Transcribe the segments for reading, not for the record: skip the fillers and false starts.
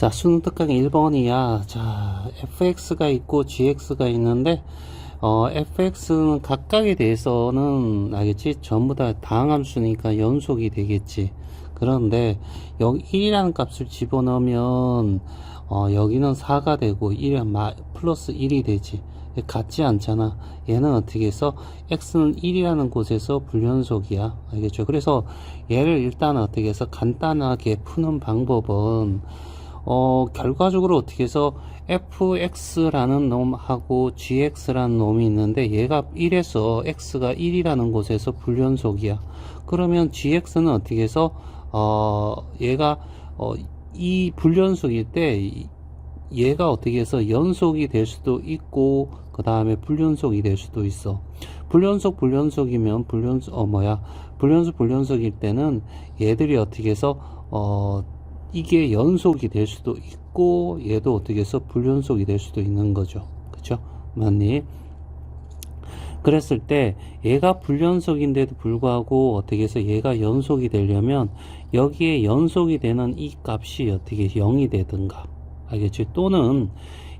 자, 수능 특강이 1번이야. 자, fx가 있고 gx가 있는데, fx는 각각에 대해서는 알겠지? 전부 다 다항함수니까 연속이 되겠지. 그런데 여기 1이라는 값을 집어넣으면 여기는 4가 되고 1이 플러스 1이 되지. 같지 않잖아. 얘는 어떻게 해서 x는 1이라는 곳에서 불연속이야. 알겠죠? 그래서 얘를 일단 어떻게 해서 간단하게 푸는 방법은 결과적으로 어떻게 해서 fx라는 놈하고 gx라는 놈이 있는데 얘가 1에서 x가 1이라는 곳에서 불연속이야. 그러면 gx는 어떻게 해서 얘가 이 불연속일 때 얘가 어떻게 해서 연속이 될 수도 있고 그 다음에 불연속이 될 수도 있어. 불연속이면 불연속일 때는 얘들이 어떻게 해서 이게 연속이 될 수도 있고 얘도 어떻게 해서 불연속이 될 수도 있는 거죠. 그쵸? 맞니? 그랬을 때 얘가 불연속인데도 불구하고 어떻게 해서 얘가 연속이 되려면 여기에 연속이 되는 이 값이 어떻게 0이 되든가, 알겠지? 또는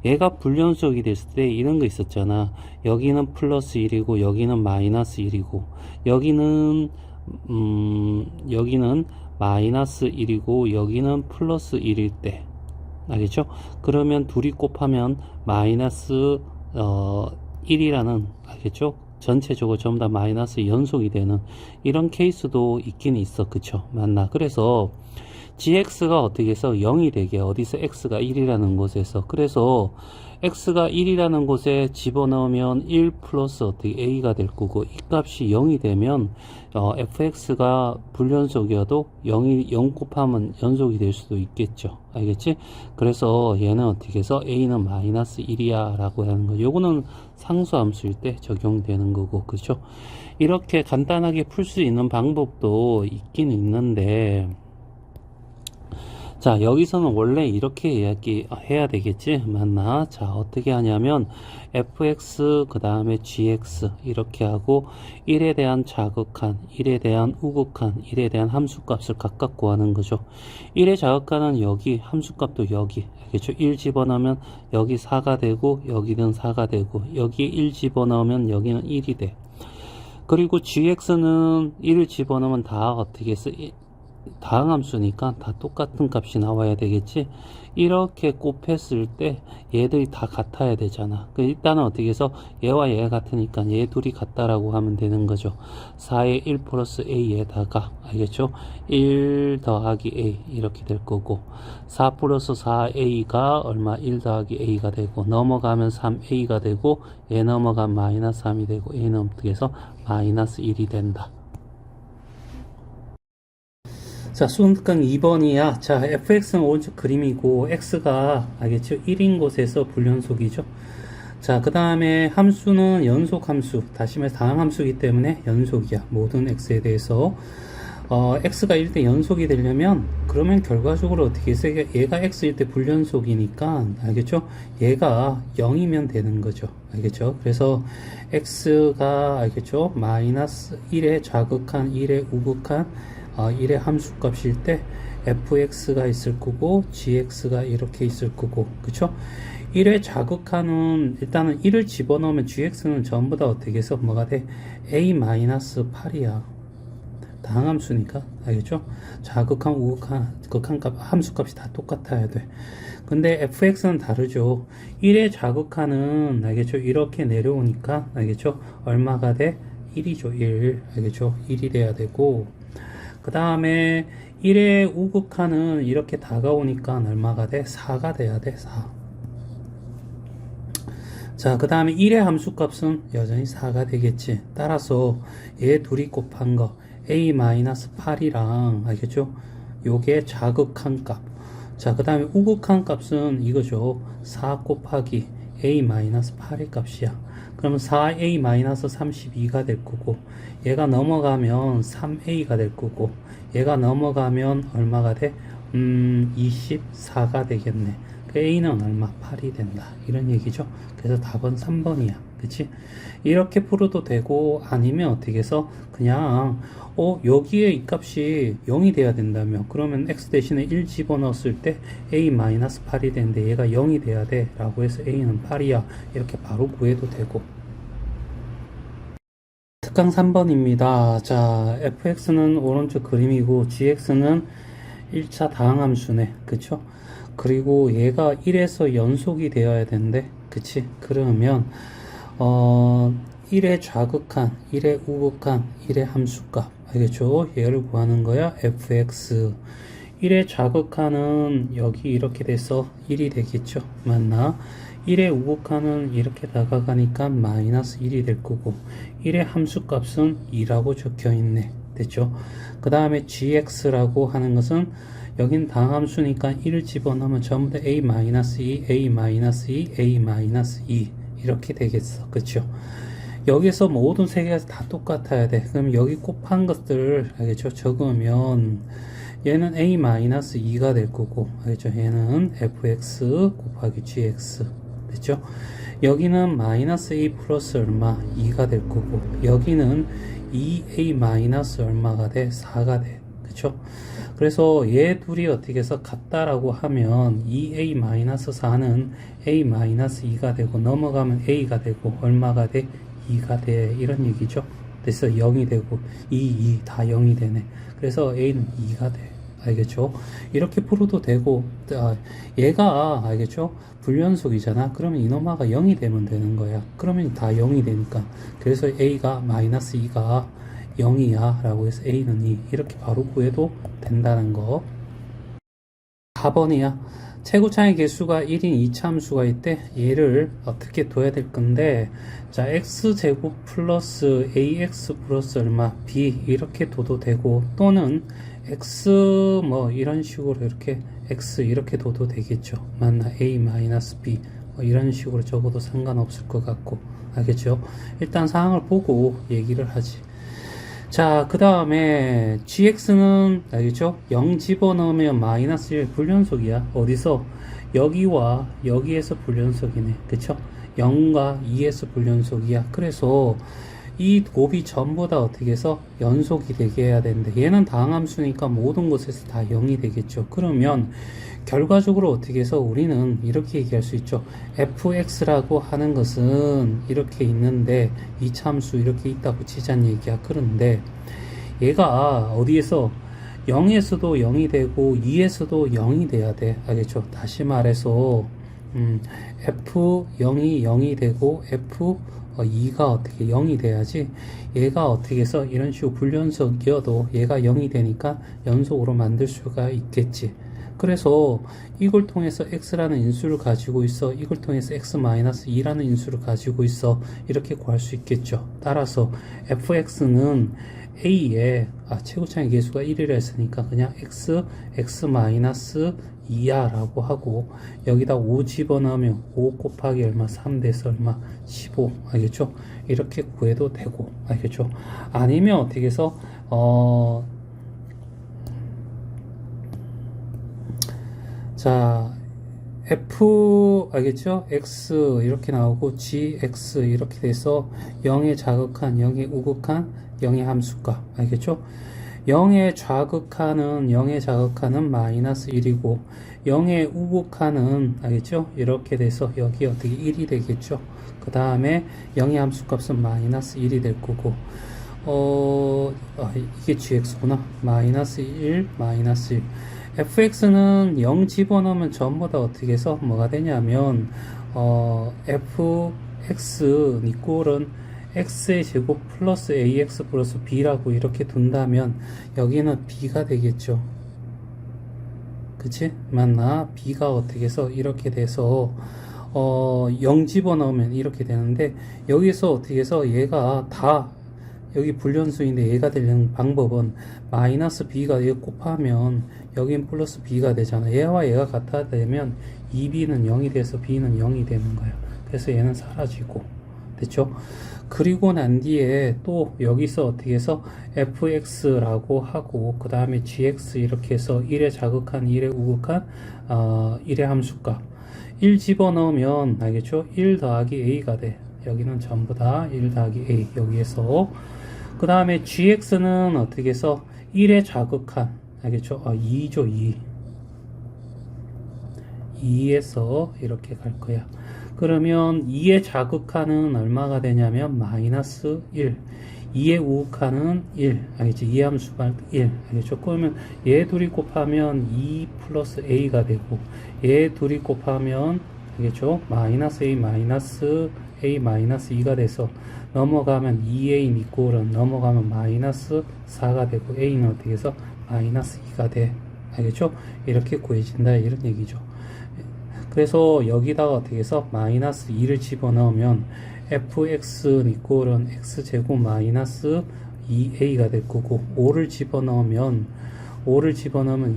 얘가 불연속이 됐을 때 이런 거 있었잖아. 여기는 플러스 1이고 여기는 마이너스 1이고 여기는 마이너스 1이고 여기는 플러스 1일 때, 알겠죠? 그러면 둘이 곱하면 마이너스 1이라는, 알겠죠? 전체적으로 전부 다 마이너스 연속이 되는 이런 케이스도 있긴 있어. 그쵸? 맞나? 그래서 gx가 어떻게 해서 0이 되게, 어디서 x가 1이라는 곳에서, 그래서 x가 1이라는 곳에 집어넣으면 1 플러스 어떻게 a가 될 거고, 이 값이 0이 되면 fx가 불연속이어도 0 곱하면 연속이 될 수도 있겠죠. 알겠지? 그래서 얘는 어떻게 해서 a는 마이너스 1이야 라고 하는 거, 요거는 상수함수일 때 적용되는 거고. 그렇죠? 이렇게 간단하게 풀 수 있는 방법도 있긴 있는데, 자, 여기서는 원래 이렇게 이야기해야 되겠지? 맞나? 자, 어떻게 하냐면 fx 그 다음에 gx 이렇게 하고 1에 대한 자극한, 1에 대한 우극한, 1에 대한 함수값을 각각 구하는 거죠. 1의 자극한은 여기, 함수값도 여기, 알겠죠? 1 집어넣으면 여기 4가 되고 여기는 4가 되고 여기 1 집어넣으면 여기는 1이 돼. 그리고 gx는 1을 집어넣으면 다 어떻게 해서 다항함수니까 다 똑같은 값이 나와야 되겠지. 이렇게 곱했을 때 얘들이 다 같아야 되잖아. 일단은 어떻게 해서 얘와 얘가 같으니까 얘 둘이 같다라고 하면 되는 거죠. 4에 1 플러스 a에다가, 알겠죠? 1 더하기 a 이렇게 될 거고, 4 플러스 4a가 얼마? 1 더하기 a가 되고, 넘어가면 3a가 되고, 얘 넘어가면 마이너스 3이 되고, 얘는 어떻게 해서 마이너스 1이 된다. 자, 수능 특강 2번이야. 자, fx는 오른쪽 그림이고 x가, 알겠죠? 1인 곳에서 불연속이죠. 자, 그 다음에 함수는 연속 함수, 다시 말해서 다항함수이기 때문에 연속이야. 모든 x에 대해서 x가 1 때 연속이 되려면, 그러면 결과적으로 어떻게 해서 얘가 x일 때 불연속이니까, 알겠죠? 얘가 0이면 되는 거죠. 알겠죠? 그래서 x가, 알겠죠? 마이너스 1에 자극한, 1에 우극한 1의 함수값일 때 fx가 있을 거고 gx가 이렇게 있을 거고, 그쵸? 1의 자극하는, 일단은 1을 집어넣으면 gx는 전부 다 어떻게 해서 뭐가 돼? a-8이야. 다항함수니까, 알겠죠? 자극한, 우극한, 극한값, 함수값이 다 똑같아야 돼. 근데 fx는 다르죠. 1의 자극하는, 알겠죠? 이렇게 내려오니까, 알겠죠? 얼마가 돼? 1이죠, 1. 알겠죠? 1이 돼야 되고, 그 다음에 1의 우극한은 이렇게 다가오니까 얼마가 돼? 4가 돼야 돼, 4. 자, 그 다음에 1의 함수값은 여전히 4가 되겠지. 따라서 얘 둘이 곱한 거 a-8이랑, 알겠죠? 요게 자극한 값. 자, 그 다음에 우극한 값은 이거죠. 4 곱하기 a-8의 값이야. 그러면 4a-32가 될 거고, 얘가 넘어가면 3a가 될 거고, 얘가 넘어가면 얼마가 돼? 24가 되겠네. A는 얼마? 8이 된다. 이런 얘기죠. 그래서 답은 3번이야. 그치? 이렇게 풀어도 되고, 아니면 어떻게 해서 그냥 여기에 이 값이 0이 돼야 된다며. 그러면 x 대신에 1 집어넣었을 때 a-8이 되는데 얘가 0이 돼야 돼 라고 해서 a는 8이야. 이렇게 바로 구해도 되고. 특강 3번입니다. 자, fx는 오른쪽 그림이고 gx는 1차 다항함수네. 그쵸? 그리고 얘가 1에서 연속이 되어야 되는데, 그치? 그러면 1의 좌극한, 1의 우극한, 1의 함수값. 알겠죠? 얘를 구하는 거야. fx. 1의 좌극한은 여기 이렇게 돼서 1이 되겠죠? 맞나? 1의 우극한은 이렇게 다가가니까 마이너스 1이 될 거고, 1의 함수값은 2라고 적혀 있네. 됐죠? 그 다음에 gx라고 하는 것은 여긴 다함수니까 1을 집어넣으면 전부 다 a-2, a-2, a-2 이렇게 되겠어. 그쵸? 여기서 모든 세 개가 다 똑같아야 돼. 그럼 여기 곱한 것들을 알겠죠? 적으면 얘는 a-2가 될 거고, 알겠죠? 얘는 fx 곱하기 gx 됐죠? 여기는 마이너스 a 플러스 얼마 2가 될 거고, 여기는 2a 마이너스 얼마가 돼? 4가 돼. 그쵸? 그래서 얘 둘이 어떻게 해서 같다라고 하면 2a-4는 a-2가 되고, 넘어가면 a가 되고, 얼마가 돼? 2가 돼. 이런 얘기죠. 그래서 0이 되고 2 다 0이 되네. 그래서 a는 2가 돼. 알겠죠? 이렇게 풀어도 되고, 얘가 알겠죠? 불연속이잖아. 그러면 이노마가 0이 되면 되는 거야. 그러면 다 0이 되니까. 그래서 a가 마이너스 2가 0이야 라고 해서 a는 2 이렇게 바로 구해도 된다는 거. 4번이야. 최고차의 개수가 1인 2차 함수가 있대. 얘를 어떻게 둬야 될 건데, 자, x제곱 플러스 ax 플러스 얼마 b 이렇게 둬도 되고, 또는 x 뭐 이런 식으로 이렇게 x 이렇게 둬도 되겠죠. 맞나? a 마이너스 b 뭐 이런 식으로 적어도 상관없을 것 같고. 알겠죠? 일단 상황을 보고 얘기를 하지. 자, 그 다음에 gx는 알겠죠? 0 집어넣으면 마이너스 1 불연속이야. 어디서? 여기와 여기에서 불연속이네. 그쵸? 0과 2에서 불연속이야. 그래서 이 곱이 전부 다 어떻게 해서 연속이 되게 해야 되는데, 얘는 다항함수니까 모든 곳에서 다 0이 되겠죠. 그러면 결과적으로 어떻게 해서 우리는 이렇게 얘기할 수 있죠. fx라고 하는 것은 이렇게 있는데 2차 함수 이렇게 있다고 치자는 얘기야. 그런데 얘가 어디에서 0에서도 0이 되고 2에서도 0이 돼야 돼. 알겠죠? 다시 말해서 f0이 0이 되고 f2가 어떻게 0이 돼야지, 얘가 어떻게 해서 이런 식으로 불연속이어도 얘가 0이 되니까 연속으로 만들 수가 있겠지. 그래서 이걸 통해서 x라는 인수를 가지고 있어. 이걸 통해서 x-2라는 인수를 가지고 있어. 이렇게 구할 수 있겠죠. 따라서 fx는 a의 최고차의 개수가 1이라 했으니까 그냥 x-2야 라고 하고, 여기다 5 집어넣으면 5 곱하기 얼마? 3 돼서 얼마? 15. 알겠죠? 이렇게 구해도 되고. 알겠죠? 아니면 어떻게 해서 자, f 알겠죠? x 이렇게 나오고 gx 이렇게 돼서 0의 자극한, 0의 우극한, 0의 함수값. 알겠죠? 0의 좌극한은, 0의 자극한은 마이너스 1이고, 0의 우극한은 알겠죠? 이렇게 돼서 여기 어떻게 1이 되겠죠? 그 다음에 0의 함수값은 마이너스 1이 될 거고, 이게 gx구나. 마이너스 1, 마이너스 1. fx는 0 집어넣으면 전부 다 어떻게 해서 뭐가 되냐면, fx 니꼴은 x의 제곱 플러스 ax 플러스 b라고 이렇게 둔다면 여기는 b가 되겠죠. 그치? 맞나? b가 어떻게 해서 이렇게 돼서 0 집어넣으면 이렇게 되는데, 여기서 어떻게 해서 얘가 다 여기 불연수인데 얘가 되는 방법은 마이너스 b가 얘 곱하면 여긴 플러스 b가 되잖아. 얘와 얘가 같아 되면 2b는 0이 돼서 b는 0이 되는 거야. 그래서 얘는 사라지고. 됐죠? 그리고 난 뒤에 또 여기서 어떻게 해서 fx라고 하고, 그 다음에 gx 이렇게 해서 1의 자극한, 1의 우극한, 1의 함수값. 1 집어넣으면 알겠죠? 1 더하기 a가 돼. 여기는 전부 다 1 더하기 a 여기에서. 그 다음에 gx는 어떻게 해서 1의 자극한 알겠죠? 2죠 2. 2에서 이렇게 갈 거야. 그러면 2의 자극한은 얼마가 되냐면 마이너스 1. 2의 우극한은 1. 알겠지? 2 함수가 1. 알겠죠? 그러면 얘 둘이 곱하면 2 플러스 a가 되고, 얘 둘이 곱하면, 알겠죠? 마이너스 a 마이너스 a 마이너스 2가 돼서 넘어가면 2a 니꼴은 넘어가면 마이너스 4가 되고, a는 어떻게 해서 마이너스 2가 돼. 알겠죠? 이렇게 구해진다. 이런 얘기죠. 그래서 여기다가 어떻게 해서 마이너스 2를 집어넣으면 fx 이꼴은 x제곱 마이너스 2a가 될 거고, 5를 집어넣으면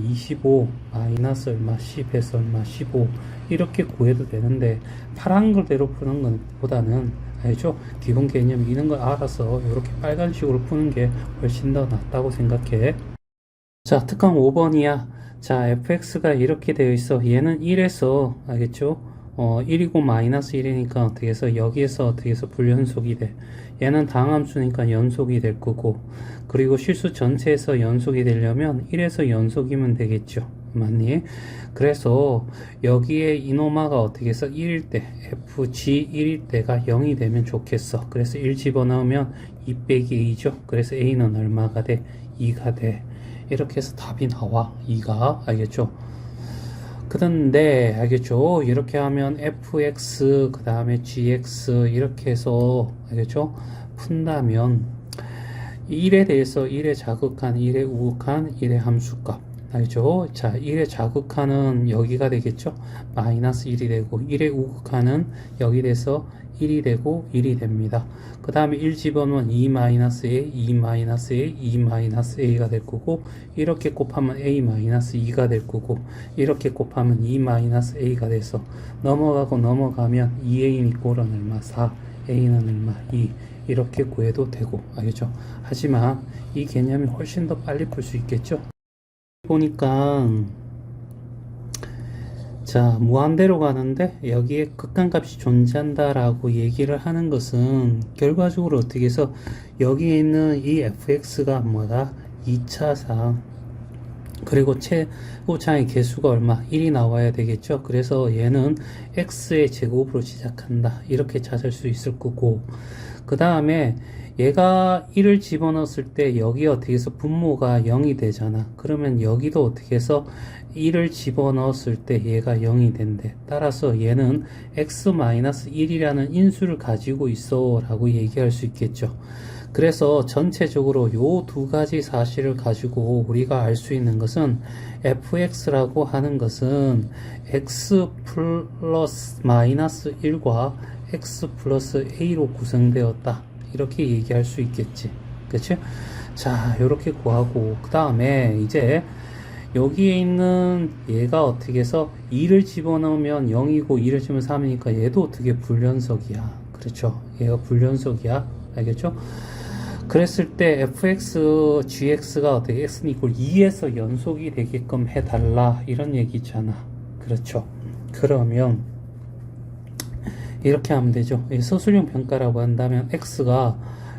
25 마이너스 얼마 10에서 얼마 15 이렇게 구해도 되는데, 파란 글대로 푸는 것보다는 알죠? 기본 개념 이런 걸 알아서 이렇게 빨간식으로 푸는 게 훨씬 더 낫다고 생각해. 자, 특강 5번이야. 자, fx가 이렇게 되어 있어. 얘는 1에서, 알겠죠? 1이고 마이너스 1이니까 어떻게 해서 여기에서 어떻게 해서 불연속이 돼. 얘는 당함수니까 연속이 될 거고, 그리고 실수 전체에서 연속이 되려면 1에서 연속이면 되겠죠. 맞니? 그래서 여기에 이노마가 어떻게 해서 1일 때, fg 1일 때가 0이 되면 좋겠어. 그래서 1 집어넣으면 2 빼기 a죠. 그래서 a는 얼마가 돼? 2가 돼. 이렇게 해서 답이 나와. 2가. 알겠죠? 그런데 알겠죠? 이렇게 하면 fx 그 다음에 gx 이렇게 해서 알겠죠? 푼다면 1에 대해서 1의 자극한, 1의 우극한, 1의 함수값 알죠? 자, 1의 자극한은 여기가 되겠죠? 마이너스 1이 되고, 1의 우극한은 여기 돼서 1이 되고 1이 됩니다. 그 다음에 1 집어넣으면 2 마이너스 a, 2 마이너스 a, 2 마이너스 a가 될 거고, 이렇게 곱하면 a 마이너스 2가 될 거고, 이렇게 곱하면 2 마이너스 a가 돼서 넘어가고 넘어가면 2a 이꼴은 얼마? 4, a는 얼마? 2 이렇게 구해도 되고, 알겠죠? 하지만 이 개념이 훨씬 더 빨리 풀 수 있겠죠? 보니까 자, 무한대로 가는데 여기에 극한값이 존재한다라고 얘기를 하는 것은 결과적으로 어떻게 해서 여기에 있는 이 fx가 뭐다? 2차상 그리고 최고차의 개수가 얼마? 1이 나와야 되겠죠. 그래서 얘는 x의 제곱으로 시작한다 이렇게 찾을 수 있을 거고, 그 다음에 얘가 1을 집어넣었을 때 여기 어떻게 해서 분모가 0이 되잖아. 그러면 여기도 어떻게 해서 1을 집어넣었을 때 얘가 0이 된대. 따라서 얘는 x-1이라는 인수를 가지고 있어 라고 얘기할 수 있겠죠. 그래서 전체적으로 요 두 가지 사실을 가지고 우리가 알 수 있는 것은 fx라고 하는 것은 x 플러스 마이너스 1과 x 플러스 a로 구성되었다. 이렇게 얘기할 수 있겠지. 그치? 자, 요렇게 구하고, 그 다음에 이제 여기에 있는 얘가 어떻게 해서 2를 집어넣으면 0이고 2를 집으면 3이니까 얘도 어떻게 불연속이야. 그렇죠? 얘가 불연속이야. 알겠죠? 그랬을 때 fx, gx가 어떻게 x는 이꼴 2에서 연속이 되게끔 해달라. 이런 얘기잖아. 그렇죠? 그러면 이렇게 하면 되죠. 서술형 평가라고 한다면 x가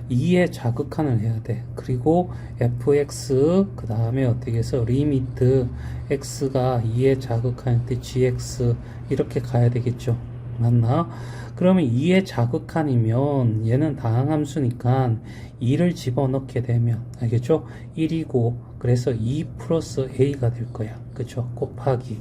2의 자극한을 해야 돼. 그리고 fx 그 다음에 어떻게 해서 리미트 x가 2의 자극할 때 gx 이렇게 가야 되겠죠. 맞나? 그러면 2의 자극한이면 얘는 다항함수니까 2를 집어넣게 되면 알겠죠? 1이고 그래서 2 플러스 a가 될 거야. 그쵸? 곱하기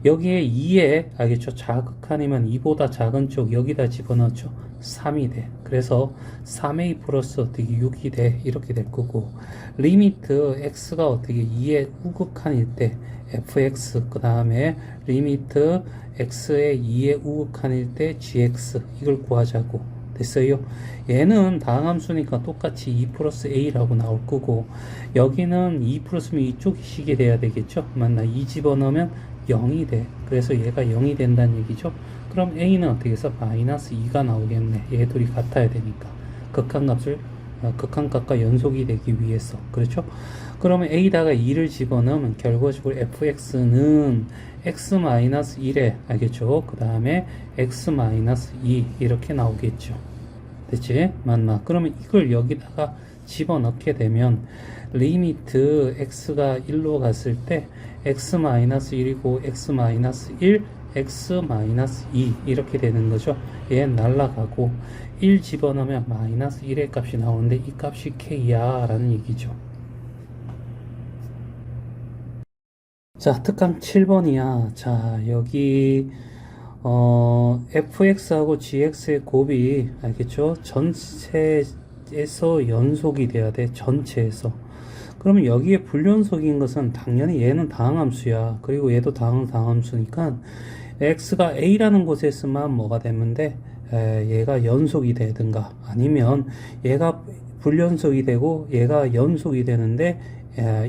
여기에 2에 알겠죠? 자극한이면 2보다 작은 쪽 여기다 집어넣죠. 3이 돼. 그래서 3a 플러스 어떻게 6이 돼. 이렇게 될 거고, 리미트 x가 어떻게 2의 우극한일 때 fx 그 다음에 리미트 x의 2의 우극한일 때 gx 이걸 구하자고. 됐어요? 얘는 다항함수니까 똑같이 2 플러스 a라고 나올 거고, 여기는 2 플러스면 이쪽이 식이 돼야 되겠죠? 맞나? 2 집어넣으면 0이 돼. 그래서 얘가 0이 된다는 얘기죠. 그럼 a는 어떻게 해서 마이너스 2가 나오겠네. 얘 둘이 같아야 되니까. 극한값과 연속이 되기 위해서. 그렇죠? 그러면 A다가 2를 집어넣으면 결과적으로 fx는 x-1에, 알겠죠? 그 다음에 x-2 이렇게 나오겠죠. 됐지? 맞나? 그러면 이걸 여기다가 집어넣게 되면 리미트 x가 1로 갔을 때 x-1이고 x-1, x-2 이렇게 되는 거죠. 얘는 날라가고 1 집어넣으면 마이너스 1의 값이 나오는데 이 값이 k야 라는 얘기죠. 자, 특강 7번이야. 자, 여기 fx하고 gx의 곱이 알겠죠? 전체에서 연속이 돼야 돼. 전체에서. 그러면 여기에 불연속인 것은 당연히 얘는 다항함수야. 그리고 얘도 다항함수니까 x가 a라는 곳에서만 뭐가 되는데 얘가 연속이 되든가 아니면 얘가 불연속이 되고 얘가 연속이 되는데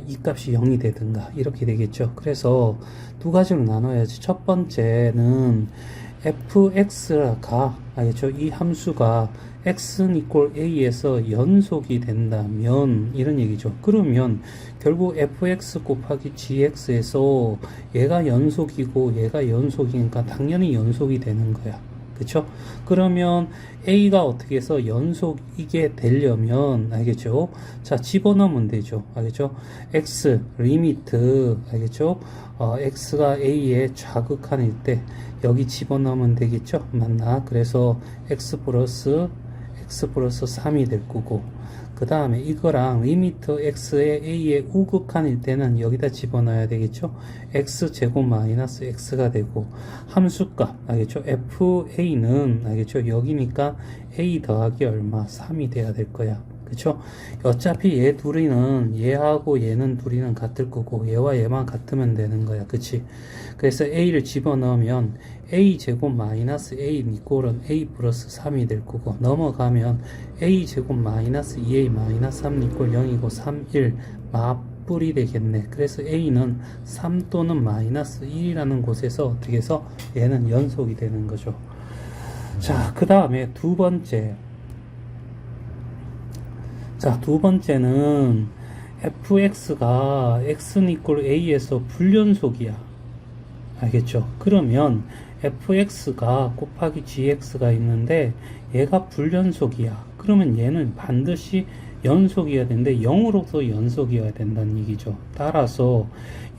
이 값이 0이 되든가 이렇게 되겠죠. 그래서 두 가지로 나눠야지. 첫 번째는 fx가 알겠죠? 이 함수가 x는 equal a에서 연속이 된다면 이런 얘기죠. 그러면 결국 fx 곱하기 gx에서 얘가 연속이고 얘가 연속이니까 당연히 연속이 되는 거야. 그쵸? 그러면 A가 어떻게 해서 연속이게 되려면, 알겠죠? 자, 집어넣으면 되죠. 알겠죠? X, 리미트, 알겠죠? X가 A의 좌극한일 때, 여기 집어넣으면 되겠죠? 맞나? 그래서 X 플러스 3이 될 거고, 그 다음에 이거랑 리미트 x의 a의 우극한일 때는 여기다 집어넣어야 되겠죠. x제곱 마이너스 x가 되고 함수값 알겠죠. fa는 알겠죠. 여기니까 a 더하기 얼마 3이 돼야 될 거야. 그쵸? 어차피 얘 둘이는 얘하고 얘는 둘이는 같을 거고 얘와 얘만 같으면 되는 거야. 그치? 그래서 a를 집어넣으면 a 제곱 마이너스 a 이꼴은 a 플러스 3이 될 거고 넘어가면 a 제곱 마이너스 2a 마이너스 3 이꼴 0이고 3, 1 맞불이 되겠네. 그래서 a는 3 또는 마이너스 1이라는 곳에서 어떻게 해서 얘는 연속이 되는 거죠. 자, 그 다음에 두 번째. 자, 두 번째는 fx가 x는 equal a에서 불연속이야. 알겠죠? 그러면 fx가 곱하기 gx가 있는데 얘가 불연속이야. 그러면 얘는 반드시 연속이어야 되는데 0으로서 연속이어야 된다는 얘기죠. 따라서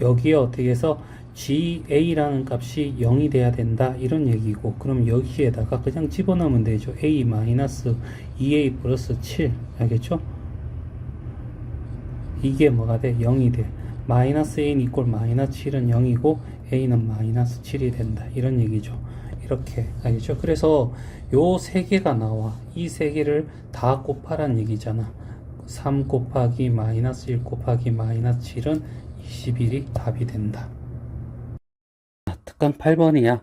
여기에 어떻게 해서 ga라는 값이 0이 돼야 된다 이런 얘기고, 그럼 여기에다가 그냥 집어넣으면 되죠. a 마이너스 2a 플러스 7 알겠죠? 이게 뭐가 돼? 0이 돼. 마이너스 a 이꼴 마이너스 7은 0이고 a는 마이너스 7이 된다 이런 얘기죠. 이렇게 알겠죠? 그래서 요 세 개가 나와. 이 세 개를 다 곱하란 얘기잖아. 3 곱하기 마이너스 1 곱하기 마이너스 7은 21이 답이 된다. 특강 8번이야.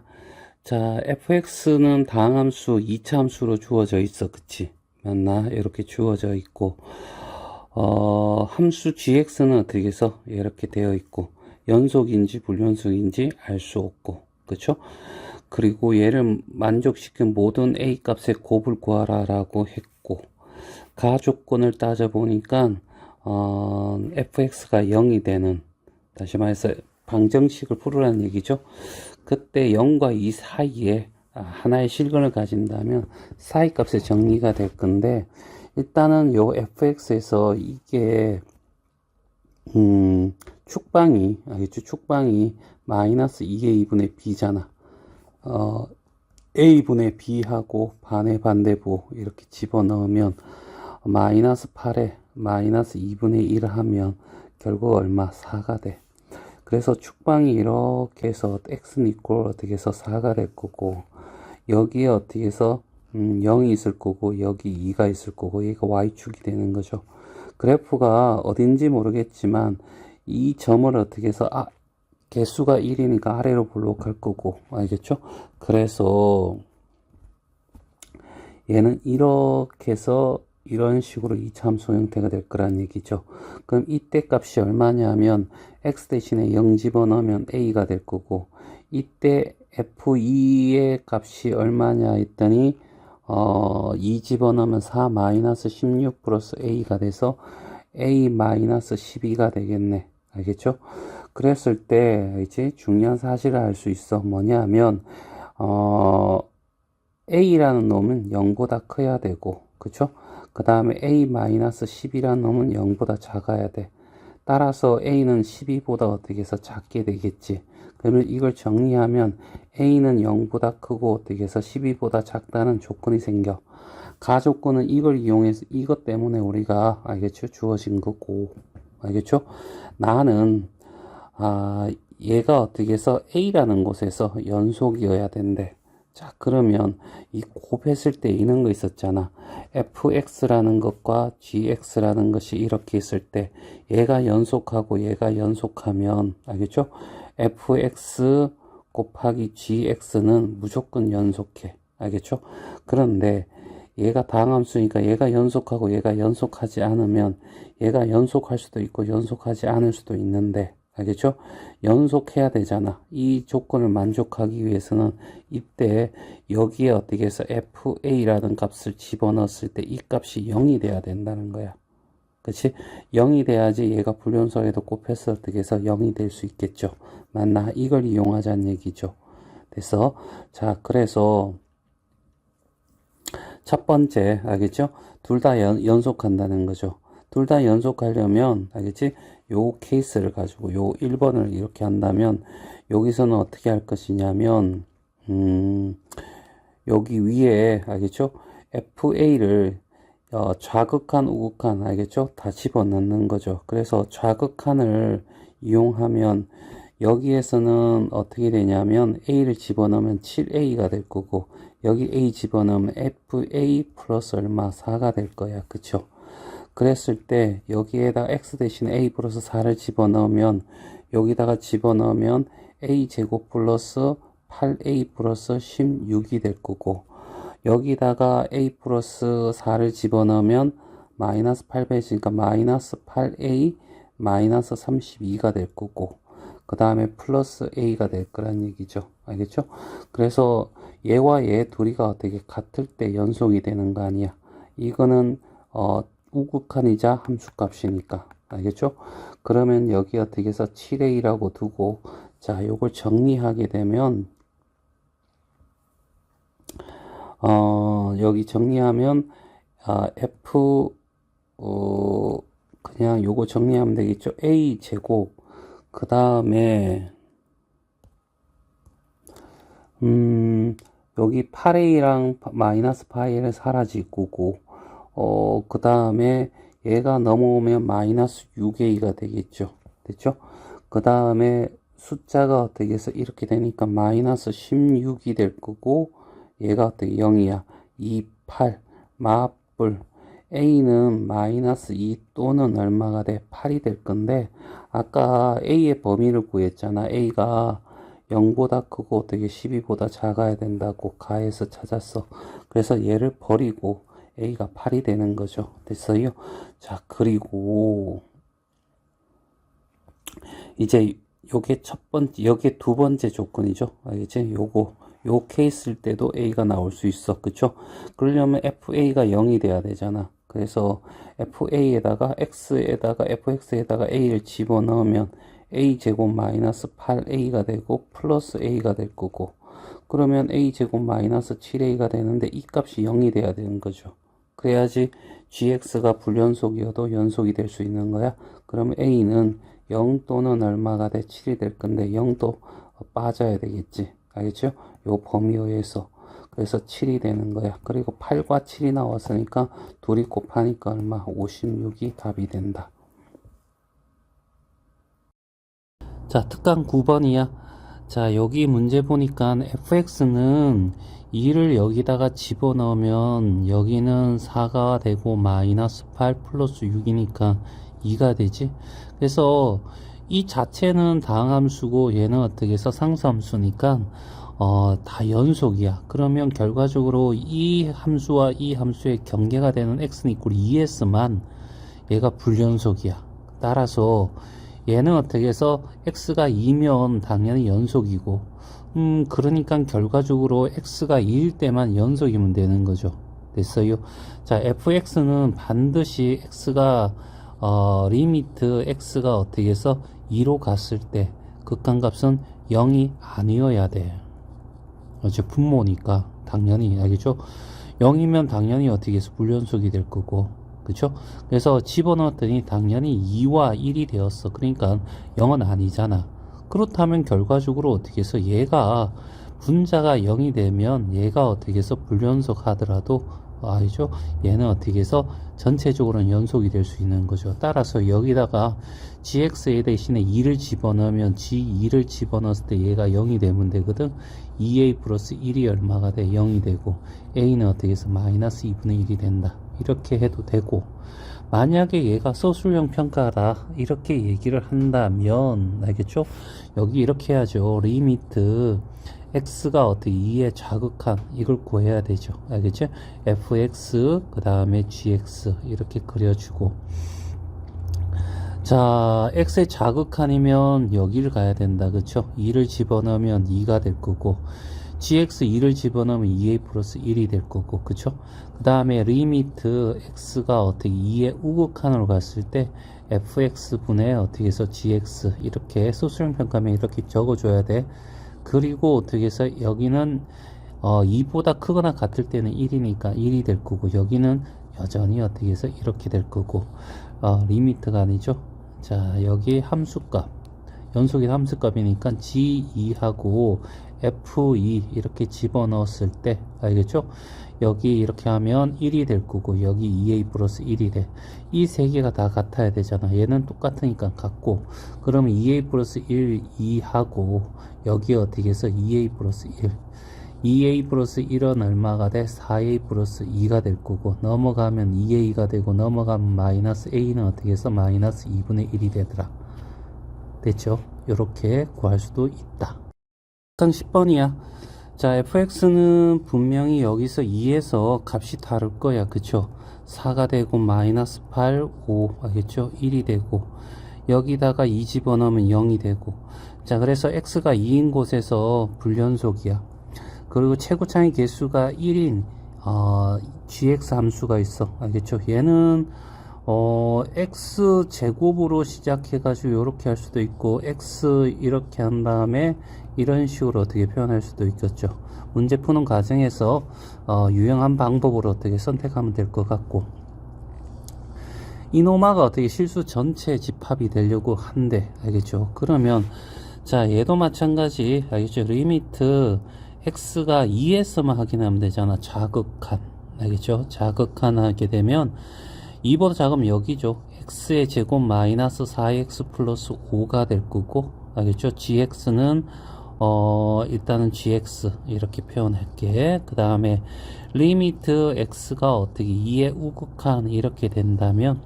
자, fx는 다항함수 2차 함수로 주어져 있어. 그치? 맞나? 이렇게 주어져 있고, 함수 gx는 어떻게 해서 이렇게 되어 있고, 연속인지 불연속인지 알 수 없고, 그쵸? 그리고 얘를 만족시킨 모든 a 값의 곱을 구하라 라고 했고, 가조건을 따져보니까, fx가 0이 되는, 다시 말해서 방정식을 풀으라는 얘기죠. 그때 0과 2 사이에 하나의 실근을 가진다면 사이 값의 정리가 될 건데, 일단은 요 fx에서 이게 축방이 알겠죠? 축방이 마이너스 2의 2분의 b잖아. a분의 b하고 반의 반대부 이렇게 집어넣으면 마이너스 8에 마이너스 2분의 1을 하면 결국 얼마? 4가 돼. 그래서 축방이 이렇게 해서 x는 equal 어떻게 해서 4가 될 거고, 여기에 어떻게 해서 0이 있을 거고 여기 2가 있을 거고 얘가 y축이 되는 거죠. 그래프가 어딘지 모르겠지만 이 점을 어떻게 해서 개수가 1이니까 아래로 볼록할 거고, 알겠죠? 그래서 얘는 이렇게 해서 이런 식으로 2차 함수 형태가 될 거란 얘기죠. 그럼 이때 값이 얼마냐면 x 대신에 0 집어넣으면 a가 될 거고, 이때 f2의 값이 얼마냐 했더니 2 집어넣으면 4 마이너스 16 플러스 a가 돼서 A-12가 되겠네. 알겠죠? 그랬을 때 이제 중요한 사실을 알 수 있어. 뭐냐면 A라는 놈은 0보다 커야 되고, 그쵸? 그 다음에 A-10이라는 놈은 0보다 작아야 돼. 따라서 A는 12보다 어떻게 해서 작게 되겠지. 그러면 이걸 정리하면 A는 0보다 크고 어떻게 해서 12보다 작다는 조건이 생겨. 가조건은 이걸 이용해서 이것 때문에 우리가 알겠죠? 주어진 거고. 알겠죠? 나는 얘가 어떻게 해서 A라는 곳에서 연속이어야 된대. 자, 그러면 이 곱했을 때 이런 거 있었잖아. fx라는 것과 gx라는 것이 이렇게 있을 때 얘가 연속하고 얘가 연속하면 알겠죠? fx 곱하기 gx는 무조건 연속해. 알겠죠? 그런데 얘가 다항함수니까 얘가 연속하고 얘가 연속하지 않으면 얘가 연속할 수도 있고 연속하지 않을 수도 있는데 알겠죠? 연속해야 되잖아. 이 조건을 만족하기 위해서는 이때 여기에 어떻게 해서 FA라는 값을 집어넣었을 때 이 값이 0이 돼야 된다는 거야. 그치? 0이 돼야지 얘가 불연속에도 곱해서 어떻게 해서 0이 될 수 있겠죠. 맞나? 이걸 이용하자는 얘기죠. 그래서 자, 그래서 첫 번째 알겠죠? 둘 다 연속한다는 거죠. 둘 다 연속하려면 알겠지? 요 케이스를 가지고 요 1번을 이렇게 한다면 여기서는 어떻게 할 것이냐면 여기 위에 알겠죠? FA를 좌극한 우극한 알겠죠? 다 집어넣는 거죠. 그래서 좌극한을 이용하면 여기에서는 어떻게 되냐면 A를 집어넣으면 7A가 될 거고 여기 A 집어넣으면 FA 플러스 얼마 4가 될 거야. 그쵸? 그랬을 때 여기에다 x 대신 a 플러스 4를 집어넣으면 여기다가 집어넣으면 a 제곱 플러스 8a 플러스 16이 될 거고 여기다가 a 플러스 4를 집어넣으면 마이너스 8배니까 마이너스 8a 마이너스 32가 될 거고 그 다음에 플러스 a가 될 거란 얘기죠. 알겠죠? 그래서 얘와 얘 둘이가 어떻게 같을 때 연속이 되는 거 아니야. 이거는 우극한이자 함수값이니까 알겠죠? 그러면 여기 어떻게 해서 7a라고 두고 자 요걸 정리하게 되면 여기 정리하면 f 그냥 요거 정리하면 되겠죠? a 제곱 그 다음에 여기 8a랑 마이너스 8은 사라지고 그 다음에 얘가 넘어오면 마이너스 6a가 되겠죠. 됐죠? 그 다음에 숫자가 어떻게 해서 이렇게 되니까 마이너스 16이 될 거고 얘가 어떻게 0이야. 2, 8, 마뿔 a는 마이너스 2 또는 얼마가 돼? 8이 될 건데 아까 a의 범위를 구했잖아. a가 0보다 크고 어떻게 12보다 작아야 된다고 가에서 찾았어. 그래서 얘를 버리고 a가 8이 되는 거죠. 됐어요? 자, 그리고 이제 요게 첫 번째, 요게 두 번째 조건이죠. 알겠지? 요 케이스일 때도 a가 나올 수 있어. 그쵸? 그러려면 fa가 0이 돼야 되잖아. 그래서 fa에다가 x에다가 fx에다가 a를 집어넣으면 a 제곱 마이너스 8a가 되고 플러스 a가 될 거고 그러면 a 제곱 마이너스 7a가 되는데 이 값이 0이 돼야 되는 거죠. 그래야지 gx가 불연속이어도 연속이 될 수 있는 거야. 그럼 a는 0 또는 얼마가 돼? 7이 될 건데 0도 빠져야 되겠지. 알겠죠? 요 범위에서. 그래서 7이 되는 거야. 그리고 8과 7이 나왔으니까 둘이 곱하니까 얼마? 56이 답이 된다. 자, 특강 9번이야. 자, 여기 문제 보니까 fx는 2를 여기다가 집어넣으면 여기는 4가 되고 마이너스 8 플러스 6이니까 2가 되지. 그래서 이 자체는 다항함수고 얘는 어떻게 해서 상수함수니까 다 연속이야. 그러면 결과적으로 이 함수와 이 함수의 경계가 되는 x는 이꼴 2s만 얘가 불연속이야. 따라서 얘는 어떻게 해서 x가 2면 당연히 연속이고 그러니까 결과적으로 x가 2일 때만 연속이면 되는 거죠. 됐어요? 자, fx는 반드시 x가 리미트 x가 어떻게 해서 2로 갔을 때 극한값은 0이 아니어야 돼. 어째 분모니까 당연히 알겠죠? 0이면 당연히 어떻게 해서 불연속이 될 거고, 그쵸? 그래서 집어넣었더니 당연히 2와 1이 되었어. 그러니까 0은 아니잖아. 그렇다면 결과적으로 어떻게 해서 얘가 분자가 0이 되면 얘가 어떻게 해서 불연속 하더라도 알죠? 얘는 어떻게 해서 전체적으로는 연속이 될 수 있는 거죠. 따라서 여기다가 gx에 대신에 2를 집어넣으면 g2를 집어넣었을 때 얘가 0이 되면 되거든. 2a 플러스 1이 얼마가 돼? 0이 되고 a는 어떻게 해서 마이너스 2분의 1이 된다. 이렇게 해도 되고, 만약에 얘가 소수형 평가라 이렇게 얘기를 한다면 알겠죠? 여기 이렇게 해야죠. 리미트 x가 어떻게 2의 자극한 이걸 구해야 되죠. 알겠죠? fx 그 다음에 gx 이렇게 그려주고, 자 x의 자극한이면 여기를 가야 된다. 그쵸? 2를 집어넣으면 2가 될 거고, gx 2를 집어넣으면 2a 플러스 1이 될 거고, 그쵸? 그 다음에 리미트 x가 어떻게 2의 우극한으로 갔을 때 fx 분의 어떻게 해서 gx 이렇게 소수형 평가면 이렇게 적어줘야 돼. 그리고 어떻게 해서 여기는 2보다 크거나 같을 때는 1이니까 1이 될 거고, 여기는 여전히 어떻게 해서 이렇게 될 거고, 리미트가 아니죠. 자 여기 함수값, 연속의 함수값이니까 g2하고 f2 이렇게 집어넣었을 때 알겠죠? 여기 이렇게 하면 1이 될 거고, 여기 2a 플러스 1이 돼. 이 세 개가 다 같아야 되잖아. 얘는 똑같으니까 같고, 그러면 2a 플러스 1, 2하고 여기 어떻게 해서 2a 플러스 1, 2a 플러스 1은 얼마가 돼? 4a 플러스 2가 될 거고, 넘어가면 2a가 되고, 넘어가면 마이너스 a는 어떻게 해서 마이너스 2분의 1이 되더라. 됐죠? 이렇게 구할 수도 있다. 10번이야. 자 fx는 분명히 여기서 2에서 값이 다를 거야. 그쵸? 4가 되고 마이너스 8, 5 알겠죠? 1이 되고, 여기다가 2 집어넣으면 0이 되고, 자 그래서 x가 2인 곳에서 불연속이야. 그리고 최고차의 개수가 1인 gx 함수가 있어. 알겠죠? 얘는 x 제곱으로 시작해 가지고 이렇게 할 수도 있고, x 이렇게 한 다음에 이런 식으로 어떻게 표현할 수도 있겠죠. 문제 푸는 과정에서 유용한 방법으로 어떻게 선택하면 될 것 같고, 이노마가 어떻게 실수 전체 집합이 되려고 한대. 알겠죠? 그러면 자 얘도 마찬가지. 알겠죠? 리미트 x가 2에서만 확인하면 되잖아. 자극한. 알겠죠? 자극한 하게 되면 2보다 작으면 여기죠. x의 제곱 마이너스 4x 플러스 5가 될 거고, 알겠죠? gx는 일단은 gx 이렇게 표현할게. 그 다음에 리미트 x가 어떻게 2의 우극한 이렇게 된다면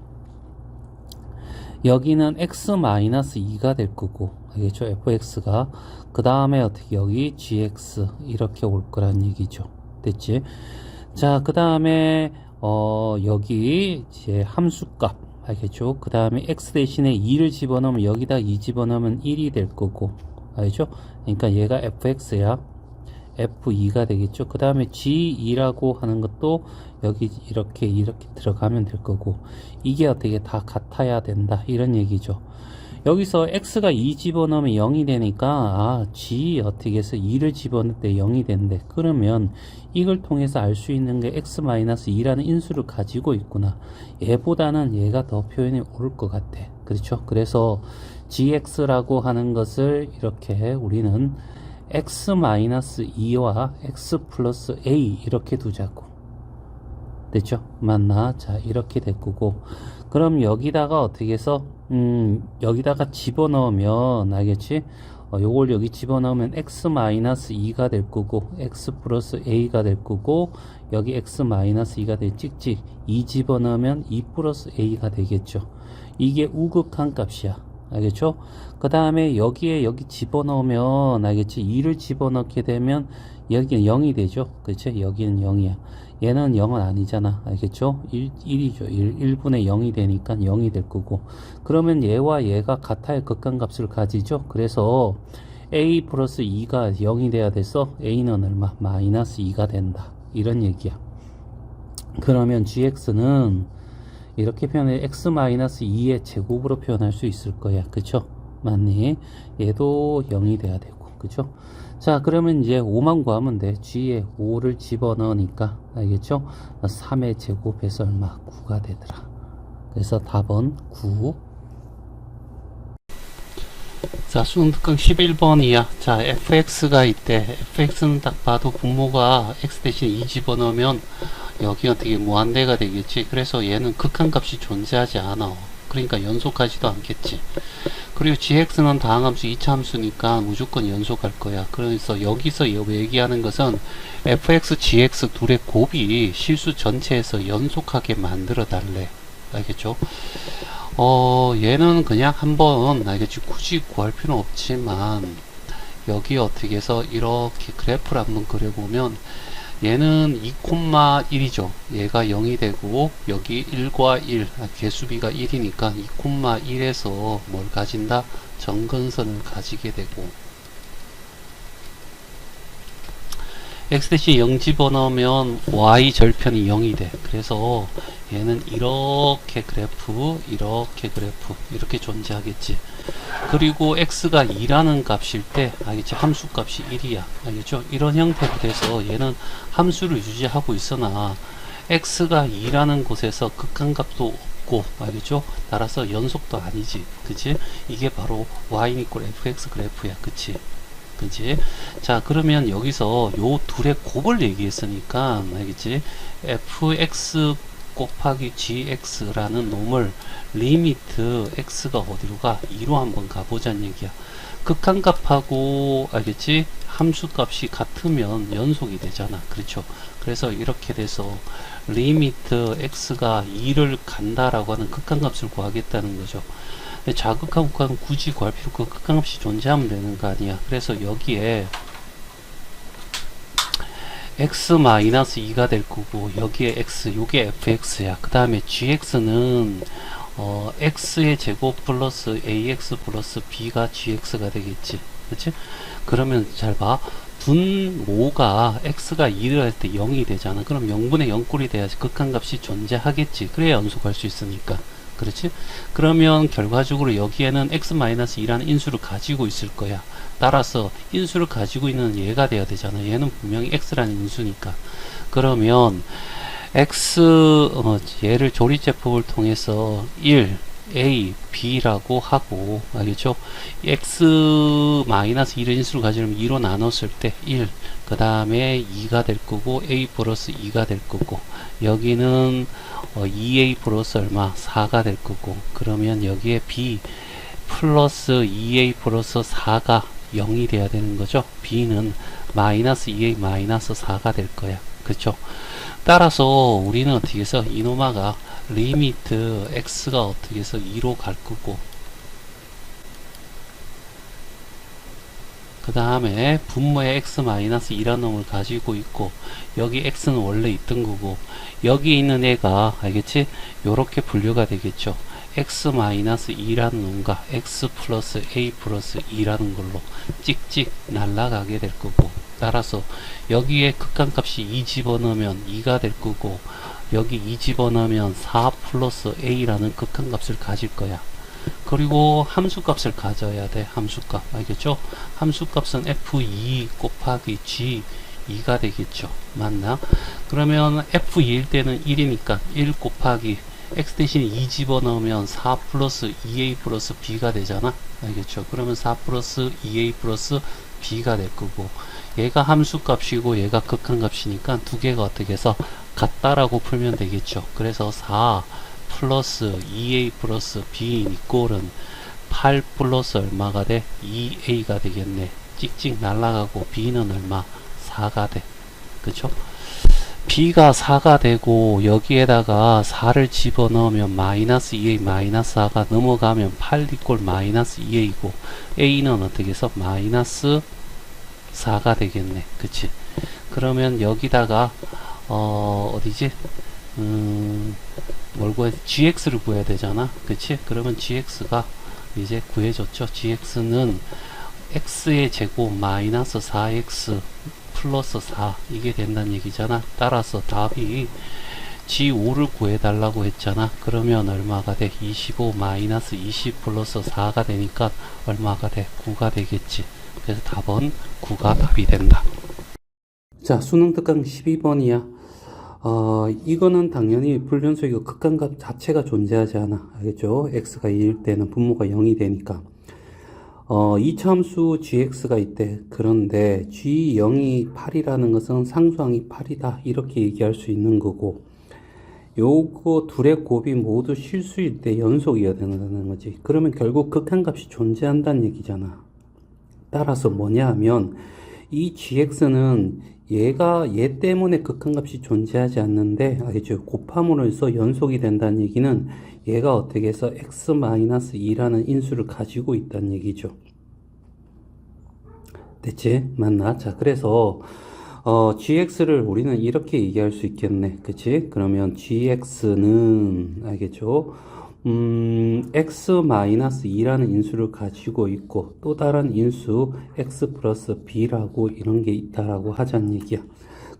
여기는 x 마이너스 2가 될 거고, 알겠죠? fx가 그 다음에 어떻게 여기 gx 이렇게 올 거란 얘기죠. 됐지? 자 그 다음에 여기 이제 함수값 알겠죠? 그 다음에 x 대신에 2를 집어넣으면 여기다 2 집어넣으면 1이 될 거고, 알죠? 그러니까 얘가 fx야. f2가 되겠죠. 그 다음에 g2라고 하는 것도 여기 이렇게 들어가면 될 거고, 이게 어떻게 다 같아야 된다 이런 얘기죠. 여기서 x가 2 집어넣으면 0이 되니까 g 어떻게 해서 2를 집어넣을 때 0이 된대. 그러면 이걸 통해서 알 수 있는 게 x-2라는 인수를 가지고 있구나. 얘보다는 얘가 더 표현이 옳을 것 같아. 그렇죠? 그래서 gx라고 하는 것을 이렇게 우리는 x-2와 x 플러스 a 이렇게 두자고. 됐죠? 맞나? 자 이렇게 될 거고, 그럼 여기다가 어떻게 해서 여기다가 집어넣으면 알겠지? 요걸 여기 집어넣으면 x-2가 될 거고, x 플러스 a가 될 거고, 여기 x-2가 될 찍찍 2 집어넣으면 2 플러스 a가 되겠죠. 이게 우극한 값이야. 알겠죠? 그 다음에 여기에 여기 집어넣으면 알겠지? 2를 집어넣게 되면 여기는 0이 되죠. 그치? 여기는 0이야. 얘는 0은 아니잖아. 알겠죠? 1이죠. 1분의 0이 되니까 0이 될 거고. 그러면 얘와 얘가 같아야 극한값을 가지죠. 그래서 a 플러스 2가 0이 돼야 돼서 a는 얼마? 마이너스 2가 된다. 이런 얘기야. 그러면 gx는 이렇게 표현해 x-2의 제곱으로 표현할 수 있을 거야. 그쵸? 맞니? 얘도 0이 돼야 되고. 그쵸? 자, 그러면 이제 5만 구하면 돼. g에 5를 집어넣으니까. 알겠죠? 3의 제곱해서 얼마? 9가 되더라. 그래서 답은 9. 자, 수능 특강 11번이야. 자, fx가 있대. fx는 딱 봐도 분모가 x 대신 2 집어넣으면 여기 어떻게 무한대가 되겠지. 그래서 얘는 극한값이 존재하지 않아. 그러니까 연속하지도 않겠지. 그리고 gx는 다항함수 2차 함수니까 무조건 연속할 거야. 그래서 여기서 얘기하는 것은 fx, gx 둘의 곱이 실수 전체에서 연속하게 만들어 달래. 알겠죠? 얘는 그냥 한번 알겠지. 굳이 구할 필요는 없지만 여기 어떻게 해서 이렇게 그래프를 한번 그려보면 얘는 2,1이죠. 얘가 0이 되고 여기 1과 1 개수비가 1이니까 2,1에서 뭘 가진다? 정근선을 가지게 되고 x 대신 0 집어넣으면 y 절편이 0이 돼. 그래서 얘는 이렇게 그래프 이렇게 존재하겠지. 그리고 x가 2라는 값일 때 알겠지? 함수 값이 1이야. 알겠죠? 이런 형태로 돼서 얘는 함수를 유지하고 있으나 x가 2라는 곳에서 극한값도 없고 알겠죠? 따라서 연속도 아니지. 그치? 이게 바로 y 이퀄 fx 그래프야. 그치? 그치? 자, 그러면 여기서 요 둘의 곱을 얘기했으니까 알겠지? fx 곱하기 gx라는 놈을 리미트 x가 어디로 가? 2로 한번 가보자는 얘기야. 극한값하고 알겠지? 함수값이 같으면 연속이 되잖아. 그렇죠? 그래서 이렇게 돼서 리미트 x가 2를 간다라고 하는 극한값을 구하겠다는 거죠. 자극한 값은 굳이 구할 필요 없고 극한값이 존재하면 되는 거 아니야. 그래서 여기에 x-2가 될 거고 여기에 x 요게 fx야. 그 다음에 gx는 x의 제곱 플러스 ax 플러스 b가 gx가 되겠지. 그치? 그러면 잘 봐. 분모가 x가 2를 할 때 0이 되잖아. 그럼 0분의 0꼴이 돼야지 극한값이 존재하겠지. 그래야 연속할 수 있으니까. 그렇지? 그러면 결과적으로 여기에는 x-2라는 인수를 가지고 있을 거야. 따라서 인수를 가지고 있는 얘가 돼야 되잖아. 얘는 분명히 x라는 인수니까. 그러면 얘를 조리제법을 통해서 1, a, b라고 하고 알겠죠? x-1을 인수를 가지려면 2로 나눴을 때 1, 그 다음에 2가 될 거고 a 플러스 2가 될 거고 여기는 2a 플러스 얼마? 4가 될 거고 그러면 여기에 b 플러스 2a 플러스 4가 0이 돼야 되는 거죠. b는 마이너스 2a 마이너스 4가 될 거야. 그쵸? 따라서 우리는 어떻게 해서 이노마가 리미트 x가 어떻게 해서 2로 갈 거고 그 다음에 분모에 x-2라는 놈을 가지고 있고 여기 x는 원래 있던 거고 여기 있는 애가 알겠지? 요렇게 분류가 되겠죠. x-2라는 놈과 x 플러스 a 플러스 2라는 걸로 찍찍 날아가게 될 거고 따라서 여기에 극한값이 2 집어넣으면 2가 될 거고 여기 2 집어넣으면 4 플러스 a라는 극한값을 가질 거야. 그리고 함수값을 가져야 돼. 함수값 알겠죠? 함수값은 f2 곱하기 g 2가 되겠죠. 맞나? 그러면 f2일 때는 1이니까 1 곱하기 x 대신 2 집어넣으면 4 플러스 2a 플러스 b가 되잖아. 알겠죠? 그러면 4 플러스 2a 플러스 b가 될 거고 얘가 함수값이고 얘가 극한값이니까 두 개가 어떻게 해서 같다라고 풀면 되겠죠. 그래서 4 플러스 2a 플러스 b 이꼴은 8 플러스 얼마가 돼? 2a가 되겠네. 찍찍 날아가고 b는 얼마? 4가 돼. 그쵸? b가 4가 되고 여기에다가 4를 집어넣으면 마이너스 2a 마이너스 4가 넘어가면 8 이꼴 마이너스 2a고 a는 어떻게 해서 마이너스 4가 되겠네. 그치? 그러면 여기다가 어디지? 뭘 구해? gx를 구해야 되잖아. 그치? 그러면 gx가 이제 구해줬죠. gx는 x의 제곱 마이너스 4x 플러스 4 이게 된다는 얘기잖아. 따라서 답이 G5를 구해달라고 했잖아. 그러면 얼마가 돼? 25 마이너스 20 플러스 4가 되니까 얼마가 돼? 9가 되겠지. 그래서 답은 9가 답이 된다. 자, 수능 특강 12번이야. 이거는 당연히 불연속이고 극한값 자체가 존재하지 않아. 알겠죠? x가 2일 때는 분모가 0이 되니까. 이차함수 gx가 있대. 그런데 g0이 8이라는 것은 상수항이 8이다. 이렇게 얘기할 수 있는 거고, 요거 둘의 곱이 모두 실수일 때 연속이어야 된다는 거지. 그러면 결국 극한값이 존재한다는 얘기잖아. 따라서 뭐냐 하면 이 gx는 얘 때문에 극한값이 존재하지 않는데, 알겠죠? 곱함으로 해서 연속이 된다는 얘기는 얘가 어떻게 해서 x-2라는 인수를 가지고 있다는 얘기죠. 됐지? 맞나? 자, 그래서 gx를 우리는 이렇게 얘기할 수 있겠네. 그치? 그러면 gx는, 알겠죠? x-2라는 인수를 가지고 있고, 또 다른 인수 x 플러스 b라고 이런 게 있다라고 하자는 얘기야.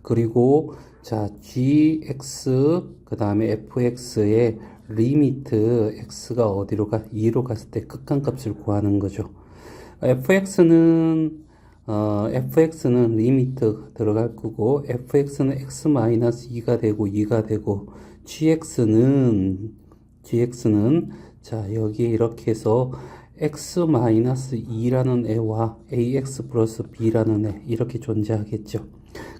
그리고 자, gx 그 다음에 fx의 리미트 x가 어디로 가? 2로 갔을 때 극한값을 구하는 거죠. fx는 리미트 들어갈 거고, fx는 x-2가 되고 2가 되고, gx는 자, 여기 이렇게 해서 x-2라는 애와 ax 플러스 b라는 애 이렇게 존재하겠죠.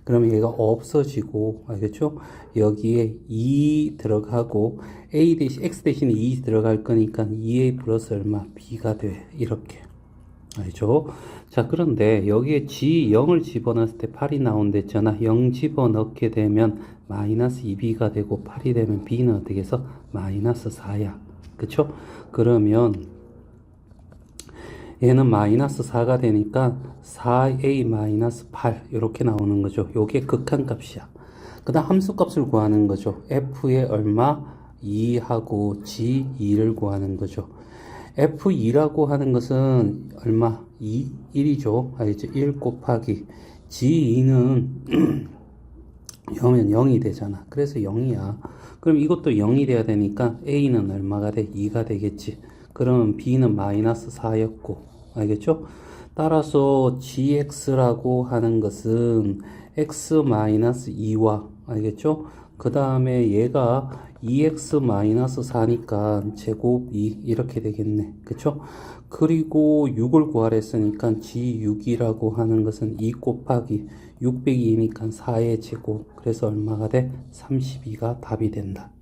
그럼 얘가 없어지고, 알겠죠? 여기에 2 들어가고 a 대신 x 대신에 2 들어갈 거니까 2a 플러스 얼마? b가 돼. 이렇게. 알죠? 자, 그런데 여기에 G0을 집어넣었을 때 8이 나온댔잖아. 0 집어넣게 되면 마이너스 2b가 되고 8이 되면 b는 어떻게 해서 마이너스 4야. 그쵸? 그러면 얘는 마이너스 4가 되니까 4a 마이너스 8 이렇게 나오는 거죠. 요게 극한값이야. 그 다음 함수값을 구하는 거죠. f의 얼마? 2하고 g2를 구하는 거죠. f2라고 하는 것은 얼마? 1이죠. 알겠죠? 1 곱하기 g2는 0이면 0이 되잖아. 그래서 0이야. 그럼 이것도 0이 돼야 되니까 a는 얼마가 돼? 2가 되겠지. 그러면 b는 마이너스 4였고, 알겠죠? 따라서 gx라고 하는 것은 x-2와, 알겠죠? 그 다음에 얘가 2x-4니까 제곱이 이렇게 되겠네. 그쵸? 그리고 6을 구하라 했으니까 g6이라고 하는 것은 2 곱하기 602니까 4의 제곱. 그래서 얼마가 돼? 32가 답이 된다.